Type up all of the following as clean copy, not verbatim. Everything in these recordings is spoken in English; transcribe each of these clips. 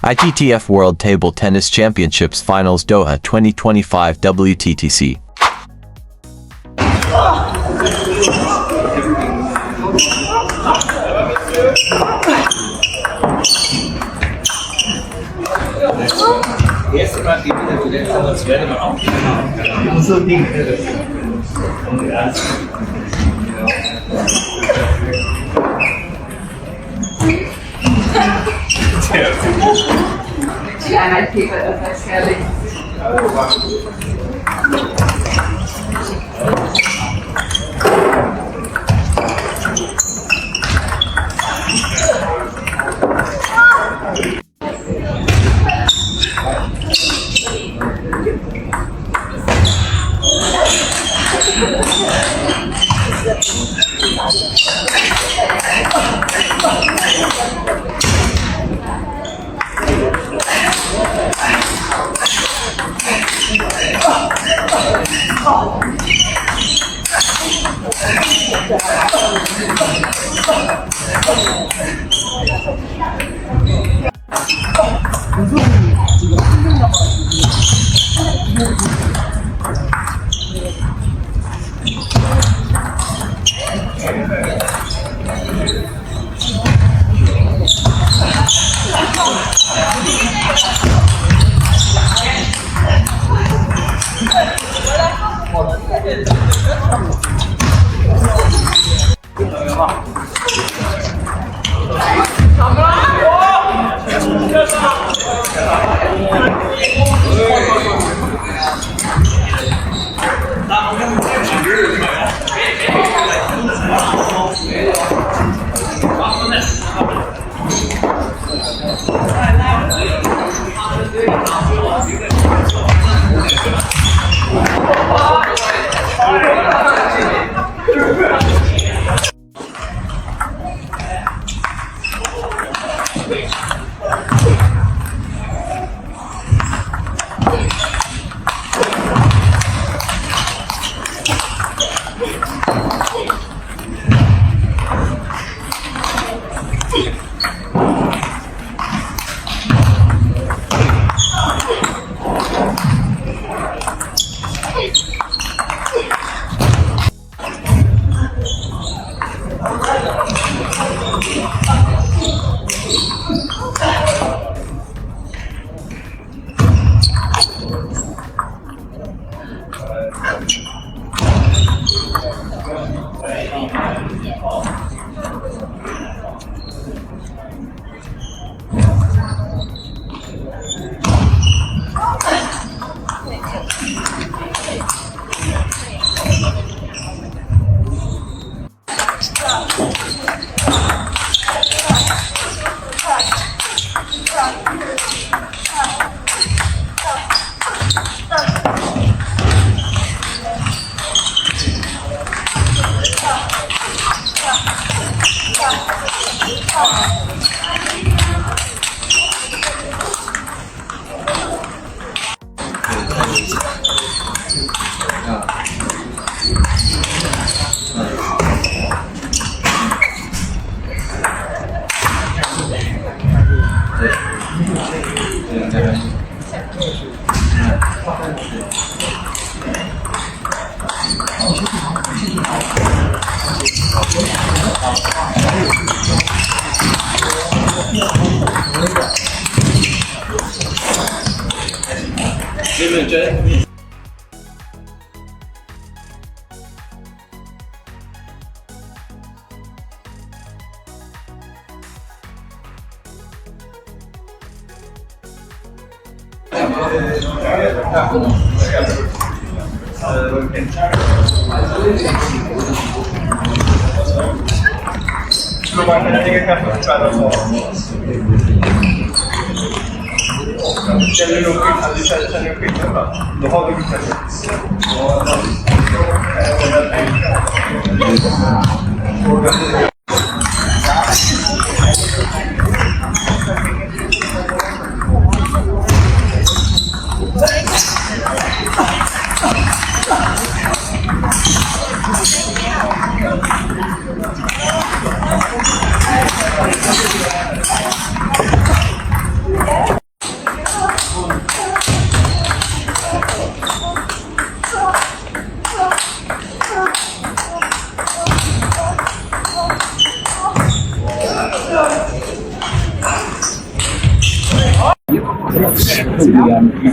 ITTF World Table Tennis Championships Finals Doha 2025 WTTC. Die Einheitskäfer, das ist herrlich.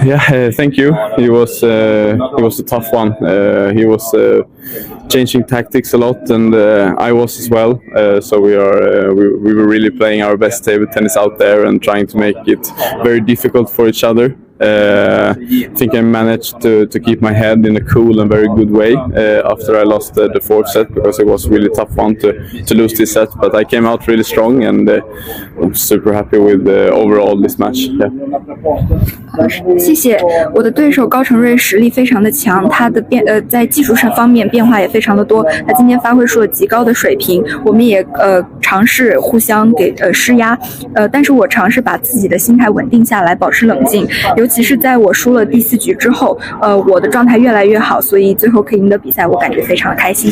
Yeah, thank you. It was a tough one. He was changing tactics a lot, and I was as well. So we were really playing our best table tennis out there and trying to make it very difficult for each other. I think I managed to keep my head in a cool and very good way after I lost the fourth set, because it was a really tough one to lose this set. But I came out really strong, and I'm super happy with overall this match. Yeah. 谢谢。我的对手高承瑞实力非常的强，他的在技术上方面变化也非常的多。他今天发挥出了极高的水平，我们也尝试互相给施压，但是我尝试把自己的心态稳定下来，保持冷静。尤其是在我输了第4局之后，我的状态越来越好，所以最后可以赢得比赛，我感觉非常的开心。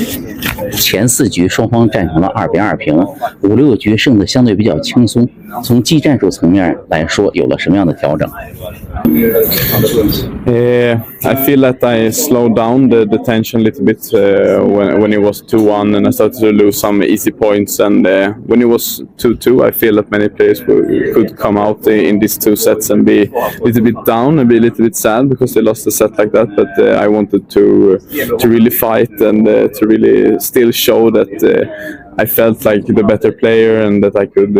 前4局双方战成了2-2平，5、6局胜得相对比较轻松。从技战术层面来说，有了什么样的调整？ I feel that I slowed down the tension a little bit when it was 2-1, and I started to lose some easy points. And when it was 2-2, I feel that many players could come out in these 2 sets and be a little bit down and be a little bit sad because they lost a set like that. But I wanted to really fight and to really still show that I felt like the better player and that I could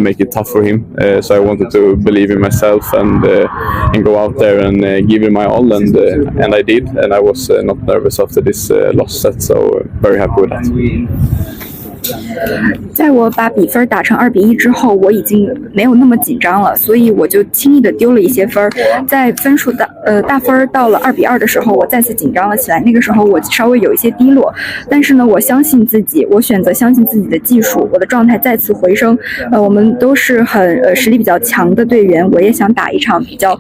make it tough for him. So I wanted to believe in myself and go out there and give it my all, and I did. And I was not nervous after this lost set, so very happy with that. 在我把比分打成2-1之后，我已经没有那么紧张了，所以我就轻易的丢了一些分。在分数大分到了2-2的时候，我再次紧张了起来。那个时候我稍微有一些低落，但是呢，我相信自己，我选择相信自己的技术，我的状态再次回升。我们都是很实力比较强的队员，我也想打一场比较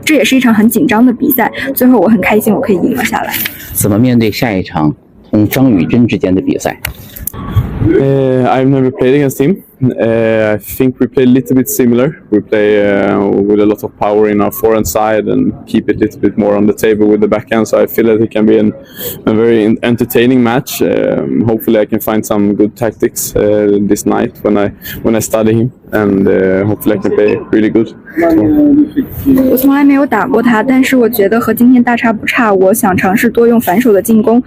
这也是一场很紧张的比赛。最后我很开心，我可以赢了下来。怎么面对下一场同张雨臻之间的比赛？ I've never played against him. I think we play a little bit similar. We play with a lot of power in our forehand side and keep it a little bit more on the table with the backhand. So I feel that it can be a very entertaining match. Hopefully I can find some good tactics this night when I study him, and hopefully I can play really good. 我从来没有打过他，但是我觉得和今天大差不差。我想尝试多用反手的进攻，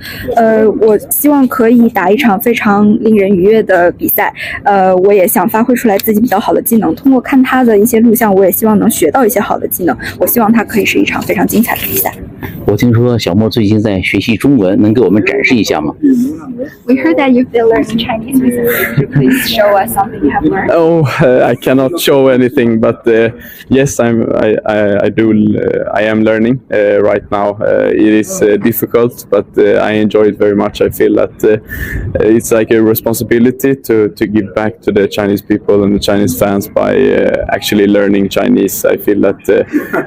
我希望可以打一场非常令人愉悦的比赛。我也想发挥出来自己比较好的技能。通过看他的一些录像，我也希望能学到一些好的技能。我希望他可以是一场非常精彩的比赛。我听说小莫最近在学习中文，能给我们展示一下吗？ We heard that you've been learning Chinese recently. Could you please show us something you have learned? Oh, I cannot show anything, but yes, I am learning right now. It is difficult, but I enjoy it very much. I feel that it's like a responsibility to give back to the Chinese people and the Chinese fans by actually learning Chinese. I feel that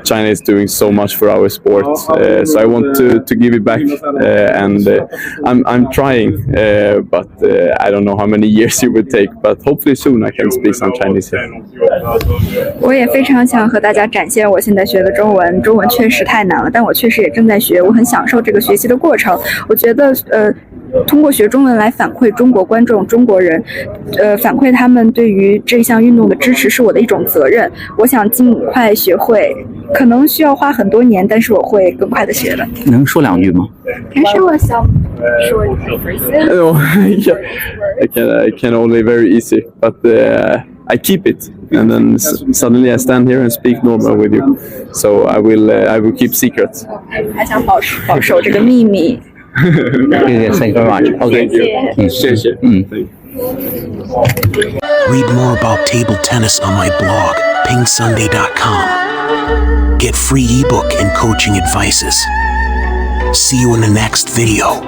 China is doing so much for our sport, so I want to give it back, and I'm trying, but I don't know how many years it will take, but hopefully soon I can speak some Chinese here. 我也非常想和大家展现我现在学的中文。中文确实太难了，但我确实也正在学，我很享受这个学习的过程。我觉得通过学中文来反馈中国观众、中国人，反馈他们对于这项运动的支持是我的一种责任。我想尽快学会，可能需要花很多年，但是我会更快的学的。能说2句吗？ Can you show us some short phrases? Oh, yeah. I can only very easy, but I keep it, and then suddenly I stand here and speak normal with you. So I will keep secrets. 还想保守这个秘密。Thank you very much. Okay. 谢谢。Read more about table tennis on my blog, PingSunday.com. Get free ebook and coaching advices. See you in the next video.